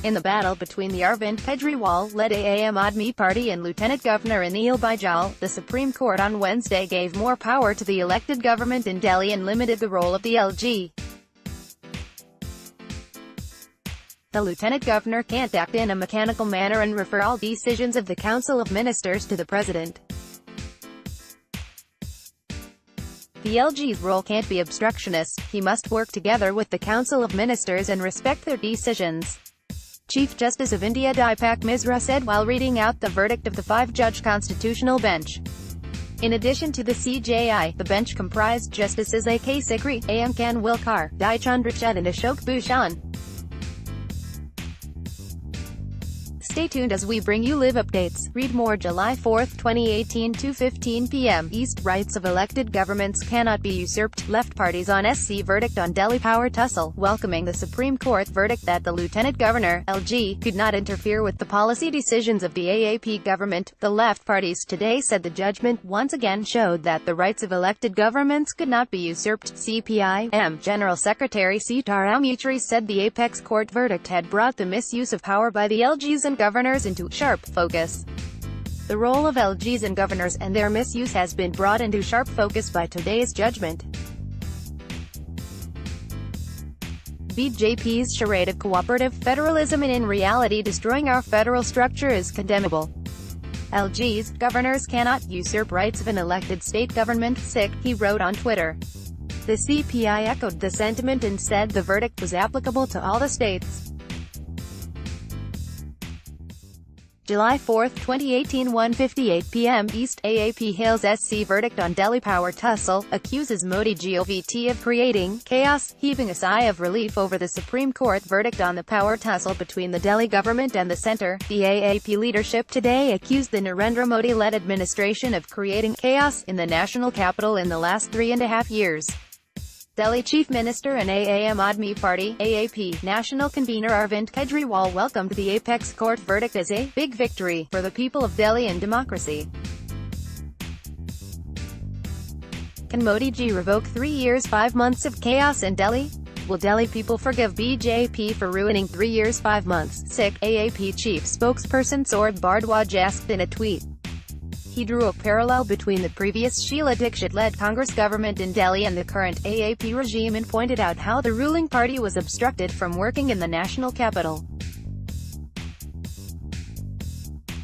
In the battle between the Arvind Kejriwal-led Aam Aadmi Party and Lieutenant Governor Anil Baijal, the Supreme Court on Wednesday gave more power to the elected government in Delhi and limited the role of the LG. The Lieutenant Governor can't act in a mechanical manner and refer all decisions of the Council of Ministers to the President. The LG's role can't be obstructionist, he must work together with the Council of Ministers and respect their decisions. Chief Justice of India Deepak Misra said while reading out the verdict of the five-judge constitutional bench. In addition to the CJI, the bench comprised Justices A.K. Sikri, A.M. Khanwilkar, D. Chandrachud and Ashok Bhushan. Stay tuned as we bring you live updates. Read more. July 4, 2018, 2:15 p.m. East. Rights of elected governments cannot be usurped. Left parties on SC verdict on Delhi power tussle, welcoming the Supreme Court verdict that the Lieutenant Governor, LG, could not interfere with the policy decisions of the AAP government. The left parties today said the judgment once again showed that the rights of elected governments could not be usurped. CPI-M General Secretary Sitaram Yechuri said the apex court verdict had brought the misuse of power by the LGs and governors into sharp focus. The role of LGs and governors and their misuse has been brought into sharp focus by today's judgment. BJP's charade of cooperative federalism and in reality destroying our federal structure is condemnable. LGs, governors cannot usurp rights of an elected state government, sick, he wrote on Twitter. The CPI echoed the sentiment and said the verdict was applicable to all the states. July 4, 2018, 1:58 p.m. East. AAP hails SC verdict on Delhi power tussle, accuses Modi Govt of creating chaos, heaving a sigh of relief over the Supreme Court verdict on the power tussle between the Delhi government and the centre. The AAP leadership today accused the Narendra Modi-led administration of creating chaos in the national capital in the last 3.5 years. Delhi Chief Minister and Aam Aadmi Party (AAP) National Convener Arvind Kejriwal welcomed the apex court verdict as a big victory for the people of Delhi and democracy. Can Modi ji revoke 3 years 5 months of chaos in Delhi? Will Delhi people forgive BJP for ruining 3 years 5 months? Sick. AAP chief spokesperson Saurabh Bhardwaj asked in a tweet. He drew a parallel between the previous Sheila Dikshit-led Congress government in Delhi and the current AAP regime and pointed out how the ruling party was obstructed from working in the national capital.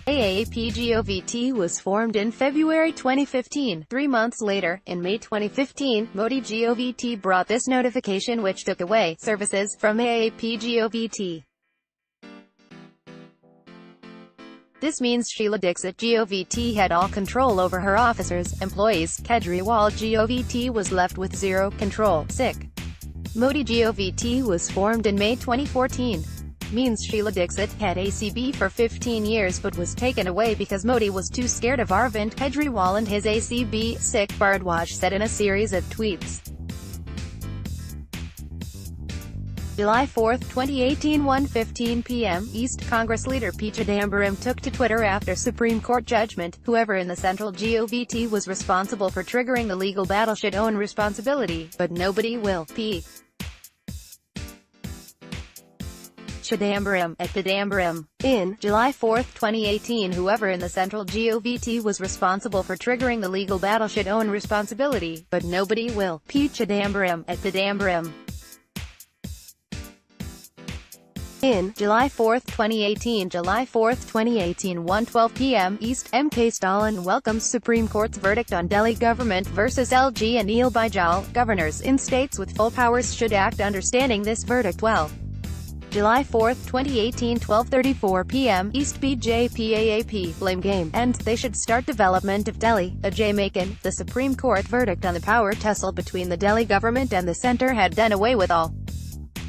AAP Govt was formed in February 2015. 3 months later, in May 2015, Modi Govt brought this notification which took away services from AAP Govt. This means Sheila Dikshit Govt had all control over her officers, employees. Kejriwal Govt was left with zero control. Sick. Modi Govt was formed in May 2014. Means Sheila Dikshit had ACB for 15 years but was taken away because Modi was too scared of Arvind Kejriwal and his ACB. Sick. Bhardwaj said in a series of tweets. July 4, 2018, 1:15 p.m. East. Congress leader P. Chidambaram took to Twitter after Supreme Court judgment. Whoever in the central Govt was responsible for triggering the legal battle should own responsibility, but nobody will. P. Chidambaram, at Chidambaram. In July 4, 2018, whoever in the central Govt was responsible for triggering the legal battle should own responsibility, but nobody will. P. Chidambaram, at Chidambaram. In July 4, 2018, 1:12 p.m. East. M.K. Stalin welcomes Supreme Court's verdict on Delhi government versus LG and Anil Baijal. Governors in states with full powers should act understanding this verdict well. July 4, 2018, 12:34 p.m. East. BJP AAP blame game, and they should start development of Delhi. Ajay Maken, the Supreme Court verdict on the power tussle between the Delhi government and the centre had done away with all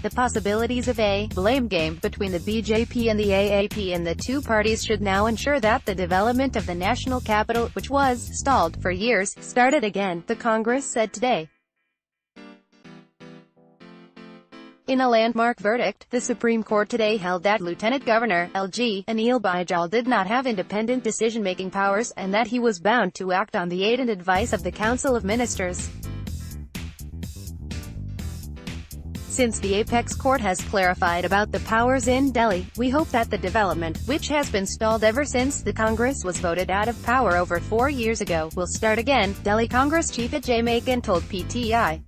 the possibilities of a blame game between the BJP and the AAP, and the two parties should now ensure that the development of the national capital, which was stalled for years, started again, the Congress said today. In a landmark verdict, the Supreme Court today held that Lieutenant Governor, LG, Anil Baijal did not have independent decision-making powers, and that he was bound to act on the aid and advice of the Council of Ministers. Since the apex court has clarified about the powers in Delhi, we hope that the development, which has been stalled ever since the Congress was voted out of power over 4 years ago, will start again, Delhi Congress chief Ajay Maken told PTI.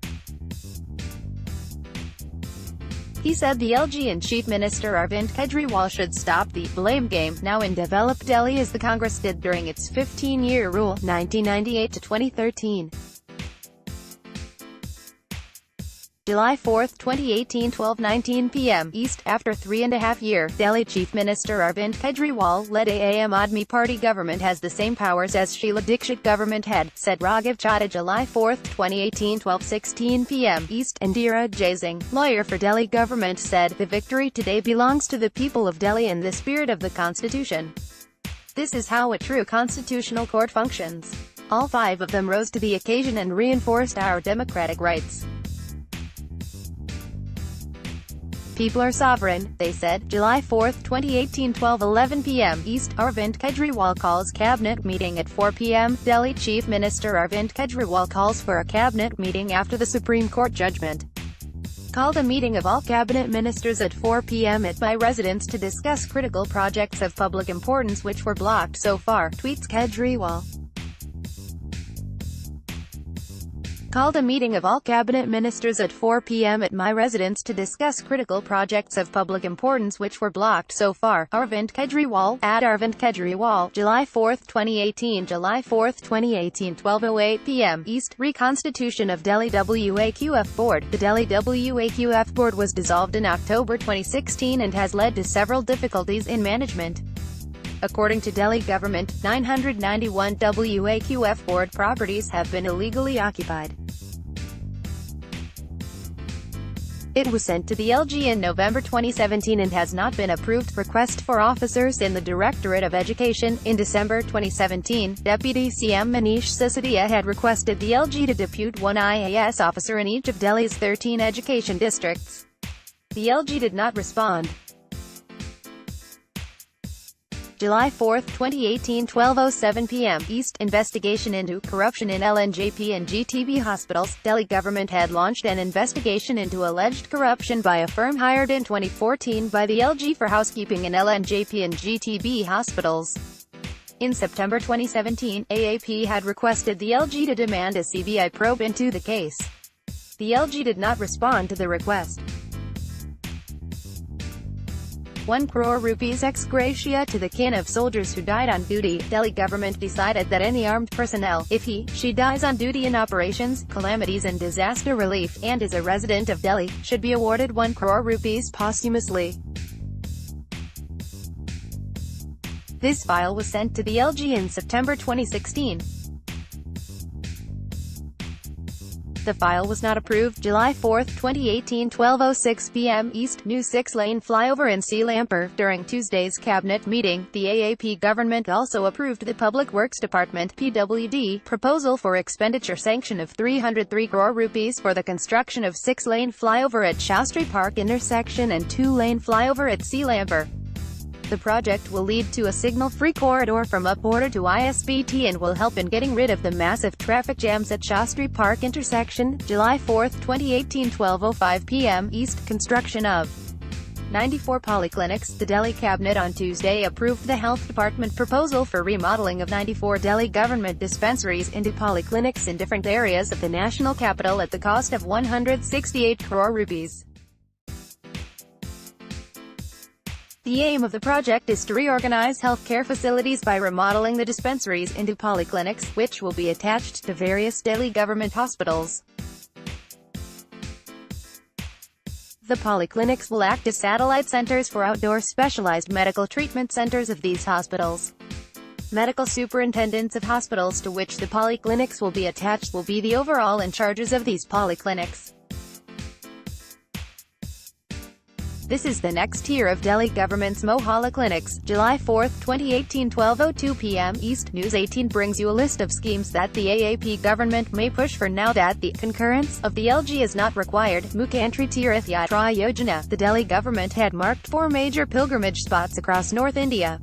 He said the LG and Chief Minister Arvind Kejriwal should stop the blame game now in developed Delhi as the Congress did during its 15-year rule, 1998 to 2013. July 4, 2018, 12:19 p.m. East. After 3.5 years, Delhi Chief Minister Arvind Kejriwal-led Aam Aadmi Party government has the same powers as Sheila Dikshit government had, said Raghav Chadha. July 4, 2018, 12:16 p.m. East. Indira Jaising, lawyer for Delhi government, said, "The victory today belongs to the people of Delhi in the spirit of the Constitution. This is how a true constitutional court functions. All 5 of them rose to the occasion and reinforced our democratic rights. People are sovereign," they said. July 4, 2018, 12:11 p.m. East. Arvind Kejriwal calls cabinet meeting at 4 p.m. Delhi Chief Minister Arvind Kejriwal calls for a cabinet meeting after the Supreme Court judgment. Called a meeting of all cabinet ministers at 4 p.m. at my residence to discuss critical projects of public importance which were blocked so far, tweets Kejriwal. Called a meeting of all cabinet ministers at 4 p.m. at my residence to discuss critical projects of public importance which were blocked so far, Arvind Kejriwal, at Arvind Kejriwal, July 4, 2018. July 4, 2018, 12:08 p.m. East. Reconstitution of Delhi WAQF Board. The Delhi WAQF Board was dissolved in October 2016 and has led to several difficulties in management. According to Delhi government, 991 WAQF board properties have been illegally occupied. It was sent to the LG in November 2017 and has not been approved. Request for officers in the Directorate of Education. In December 2017, Deputy CM Manish Sisodia had requested the LG to depute 1 IAS officer in each of Delhi's 13 education districts. The LG did not respond. July 4, 2018, 12:07 p.m. East. Investigation into corruption in LNJP and GTB hospitals. Delhi government had launched an investigation into alleged corruption by a firm hired in 2014 by the LG for housekeeping in LNJP and GTB hospitals. In September 2017, AAP had requested the LG to demand a CBI probe into the case. The LG did not respond to the request. 1 crore rupees ex gratia to the kin of soldiers who died on duty. Delhi government decided that any armed personnel, if she dies on duty in operations, calamities and disaster relief, and is a resident of Delhi, should be awarded 1 crore rupees posthumously. This file was sent to the LG in September 2016. The file was not approved. July 4, 2018, 12:06 p.m. East. New 6-lane flyover in Sealampur. During Tuesday's cabinet meeting, the AAP government also approved the Public Works Department (PWD) proposal for expenditure sanction of 303 crore rupees for the construction of 6-lane flyover at Shastri Park intersection and 2-lane flyover at Sealampur. The project will lead to a signal-free corridor from Up Border to ISBT and will help in getting rid of the massive traffic jams at Shastri Park intersection. July 4, 2018, 12:05 p.m. East. Construction of 94 polyclinics. The Delhi cabinet on Tuesday approved the health department proposal for remodeling of 94 Delhi government dispensaries into polyclinics in different areas of the national capital at the cost of 168 crore rupees. The aim of the project is to reorganize healthcare facilities by remodeling the dispensaries into polyclinics, which will be attached to various Delhi government hospitals. The polyclinics will act as satellite centers for outdoor specialized medical treatment centers of these hospitals. Medical superintendents of hospitals to which the polyclinics will be attached will be the overall in charges of these polyclinics. This is the next tier of Delhi government's Mohalla clinics. July 4, 2018, 12:02 p.m. East. News 18 brings you a list of schemes that the AAP government may push for now that the concurrence of the LG is not required. Mukhyamantri Tirth Yatra Yojana. The Delhi government had marked 4 major pilgrimage spots across North India.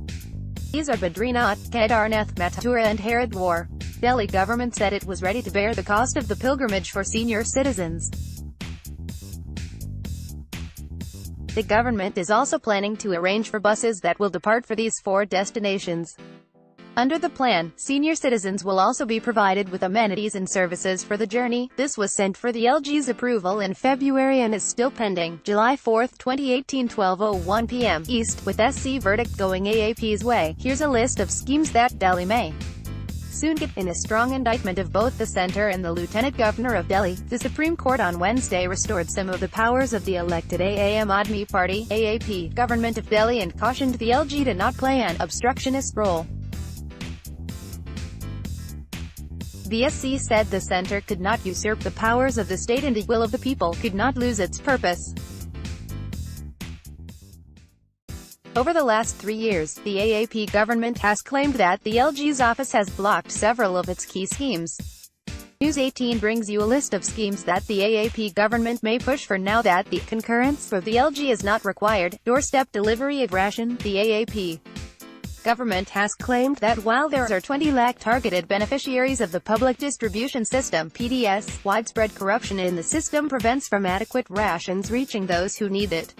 These are Badrinath, Kedarnath, Mathura and Haridwar. Delhi government said it was ready to bear the cost of the pilgrimage for senior citizens. The government is also planning to arrange for buses that will depart for these 4 destinations. Under the plan, senior citizens will also be provided with amenities and services for the journey. This was sent for the LG's approval in February and is still pending. July 4, 2018, 12:01 p.m. East, with SC verdict going AAP's way. Here's a list of schemes that Delhi may soon get. In a strong indictment of both the centre and the Lieutenant Governor of Delhi, the Supreme Court on Wednesday restored some of the powers of the elected Aam Aadmi Party (AAP) government of Delhi and cautioned the LG to not play an obstructionist role. The SC said the centre could not usurp the powers of the state and the will of the people could not lose its purpose. Over the last 3 years, the AAP government has claimed that the LG's office has blocked several of its key schemes. News 18 brings you a list of schemes that the AAP government may push for now that the concurrence of the LG is not required. Doorstep delivery of ration. The AAP government has claimed that while there are 20 lakh targeted beneficiaries of the public distribution system (PDS), widespread corruption in the system prevents from adequate rations reaching those who need it.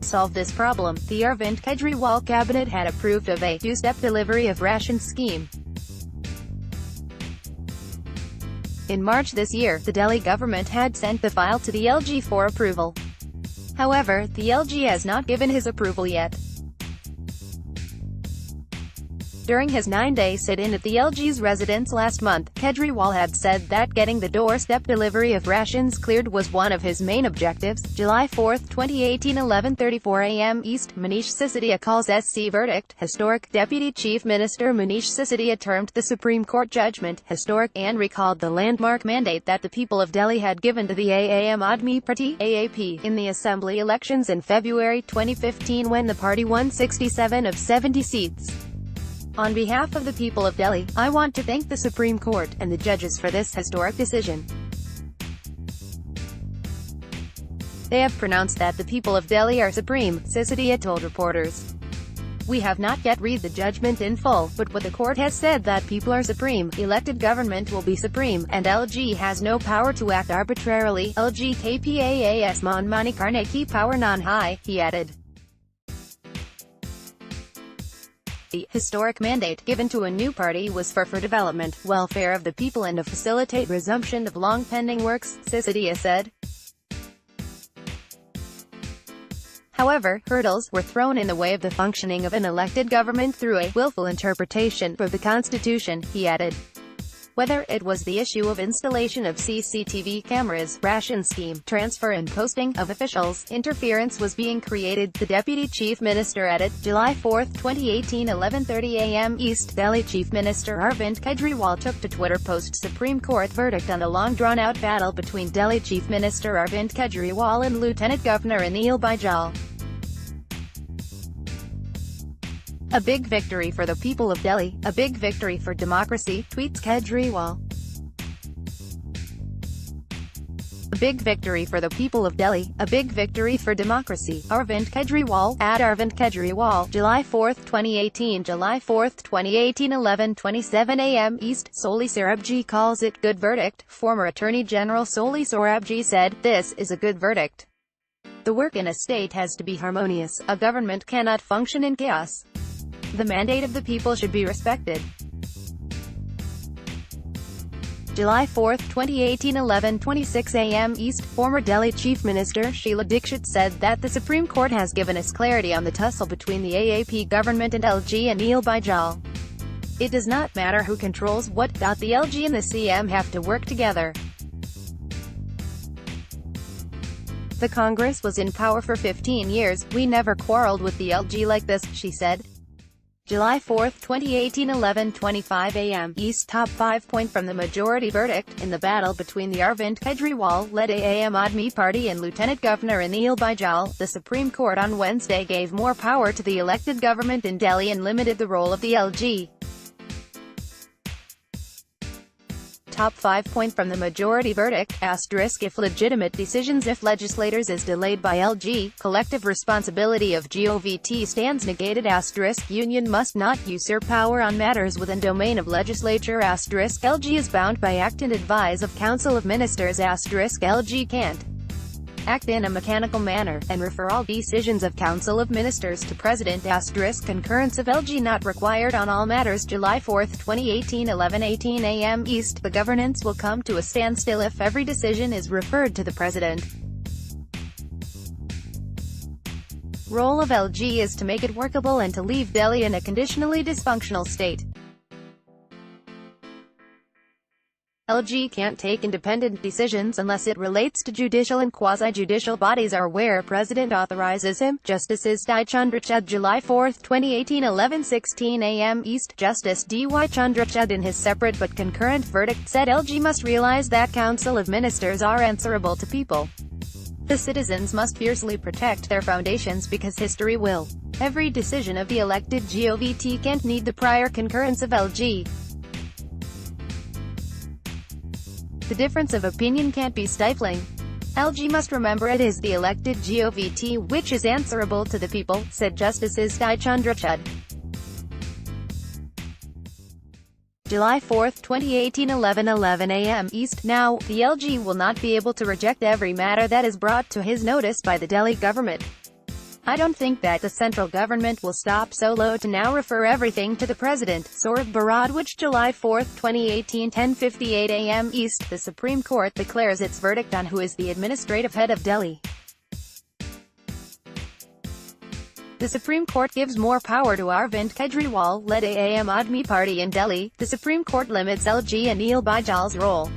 To solve this problem, the Arvind Kejriwal cabinet had approved of a 2-step delivery of ration scheme. In March this year, the Delhi government had sent the file to the LG for approval. However, the LG has not given his approval yet. During his 9-day sit-in at the LG's residence last month, Kejriwal had said that getting the doorstep delivery of rations cleared was one of his main objectives. July 4, 2018, 11:34 a.m. East, Manish Sisodia calls SC verdict historic. Deputy Chief Minister Manish Sisodia termed the Supreme Court judgment historic, and recalled the landmark mandate that the people of Delhi had given to the Aam Aadmi Party (AAP) in the assembly elections in February 2015 when the party won 67 of 70 seats. On behalf of the people of Delhi, I want to thank the Supreme Court and the judges for this historic decision. They have pronounced that the people of Delhi are supreme, Sisodia told reporters. We have not yet read the judgment in full, but what the court has said that people are supreme, elected government will be supreme, and LG has no power to act arbitrarily. LG KPAAS Manmani Karne ki power non hai, he added. The historic mandate given to a new party was for development, welfare of the people and to facilitate resumption of long-pending works, Sisodia said. However, hurdles were thrown in the way of the functioning of an elected government through a willful interpretation of the Constitution, he added. Whether it was the issue of installation of CCTV cameras, ration scheme, transfer and posting of officials, interference was being created, the Deputy Chief Minister added. July 4, 2018, 11:30 a.m. East, Delhi Chief Minister Arvind Kejriwal took to Twitter post Supreme Court verdict on the long-drawn-out battle between Delhi Chief Minister Arvind Kejriwal and Lieutenant Governor Anil Baijal. A big victory for the people of Delhi, a big victory for democracy, tweets Kejriwal. A big victory for the people of Delhi, a big victory for democracy. Arvind Kejriwal, at Arvind Kejriwal, July 4, 2018, July 4, 2018, 11:27 a.m. East, Soli Sorabji calls it good verdict. Former Attorney General Soli Sorabji said, "This is a good verdict. The work in a state has to be harmonious. A government cannot function in chaos. The mandate of the people should be respected." July 4, 2018, 11:26 a.m. East, former Delhi Chief Minister Sheila Dikshit said that the Supreme Court has given us clarity on the tussle between the AAP government and LG Anil Baijal. It does not matter who controls what. The LG and the CM have to work together. The Congress was in power for 15 years, we never quarreled with the LG like this, she said. July 4, 2018, 11:25 a.m. East. Top 5 point from the majority verdict. In the battle between the Arvind Kejriwal-led Aam Aadmi Party and Lieutenant Governor Anil Baijal, the Supreme Court on Wednesday gave more power to the elected government in Delhi and limited the role of the LG. Top 5 point from the majority verdict. Asterisk if legitimate decisions if legislators is delayed by LG, collective responsibility of Govt stands negated. Asterisk union must not usurp power on matters within domain of legislature. Asterisk LG is bound by act and advise of Council of Ministers. Asterisk LG can't act in a mechanical manner, and refer all decisions of Council of Ministers to President. Concurrence of LG not required on all matters. July 4, 2018, 11:18 a.m. East. The governance will come to a standstill if every decision is referred to the President. Role of LG is to make it workable and to leave Delhi in a conditionally dysfunctional state. LG can't take independent decisions unless it relates to judicial and quasi-judicial bodies or where President authorizes him. Justices D. Chandrachud, July 4, 2018, 11:16 a.m. East. Justice D. Y. Chandrachud in his separate but concurrent verdict said LG must realize that Council of Ministers are answerable to people. The citizens must fiercely protect their foundations because history will. Every decision of the elected Govt can't need the prior concurrence of LG. The difference of opinion can't be stifling. LG must remember it is the elected Govt which is answerable to the people, said Justices D. Chandrachud. July 4, 2018, 11:11 a.m. East. Now, the LG will not be able to reject every matter that is brought to his notice by the Delhi government. I don't think that the central government will stop so low to now refer everything to the President. Saurabh Bharadwaj, July 4, 2018, 10:58 a.m. East. The Supreme Court declares its verdict on who is the administrative head of Delhi. The Supreme Court gives more power to Arvind Kejriwal-led Aam Aadmi Party in Delhi. The Supreme Court limits LG Anil Baijal's role.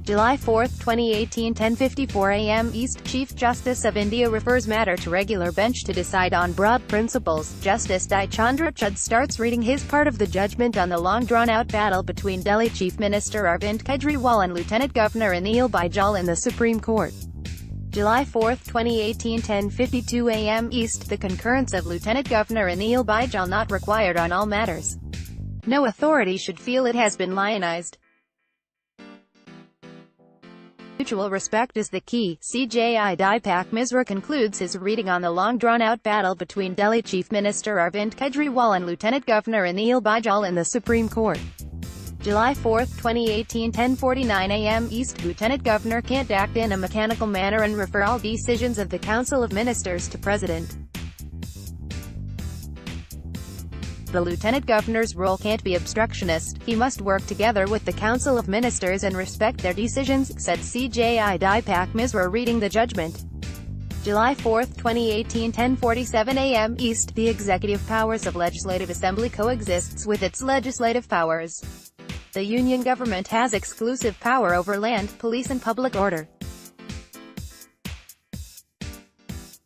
July 4, 2018, 10:54 a.m. East. Chief Justice of India refers matter to regular bench to decide on broad principles. Justice D. Chandrachud starts reading his part of the judgment on the long-drawn-out battle between Delhi Chief Minister Arvind Kejriwal and Lieutenant Governor Anil Baijal in the Supreme Court. July 4, 2018, 10:52 a.m. East. The concurrence of Lieutenant Governor Anil Baijal not required on all matters. No authority should feel it has been lionized. Mutual respect is the key. CJI Deepak Misra concludes his reading on the long-drawn-out battle between Delhi Chief Minister Arvind Kejriwal and Lieutenant Governor Anil Baijal in the Supreme Court. July 4, 2018, 10:49 a.m. East. Lieutenant Governor can't act in a mechanical manner and refer all decisions of the Council of Ministers to President. The Lieutenant Governor's role can't be obstructionist. He must work together with the Council of Ministers and respect their decisions, said CJI Deepak Misra reading the judgment. July 4, 2018, 10:47 a.m. East. The executive powers of Legislative Assembly coexists with its legislative powers. The Union government has exclusive power over land, police and public order.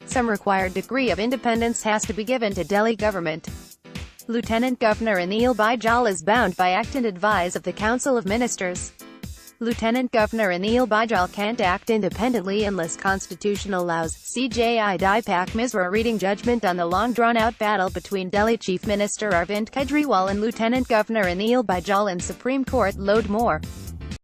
Some required degree of independence has to be given to Delhi government. Lieutenant Governor Anil Baijal is bound by act and advise of the Council of Ministers. Lieutenant Governor Anil Baijal can't act independently unless Constitution allows. CJI Deepak Misra reading judgment on the long-drawn-out battle between Delhi Chief Minister Arvind Kejriwal and Lieutenant Governor Anil Baijal in Supreme Court. Load more.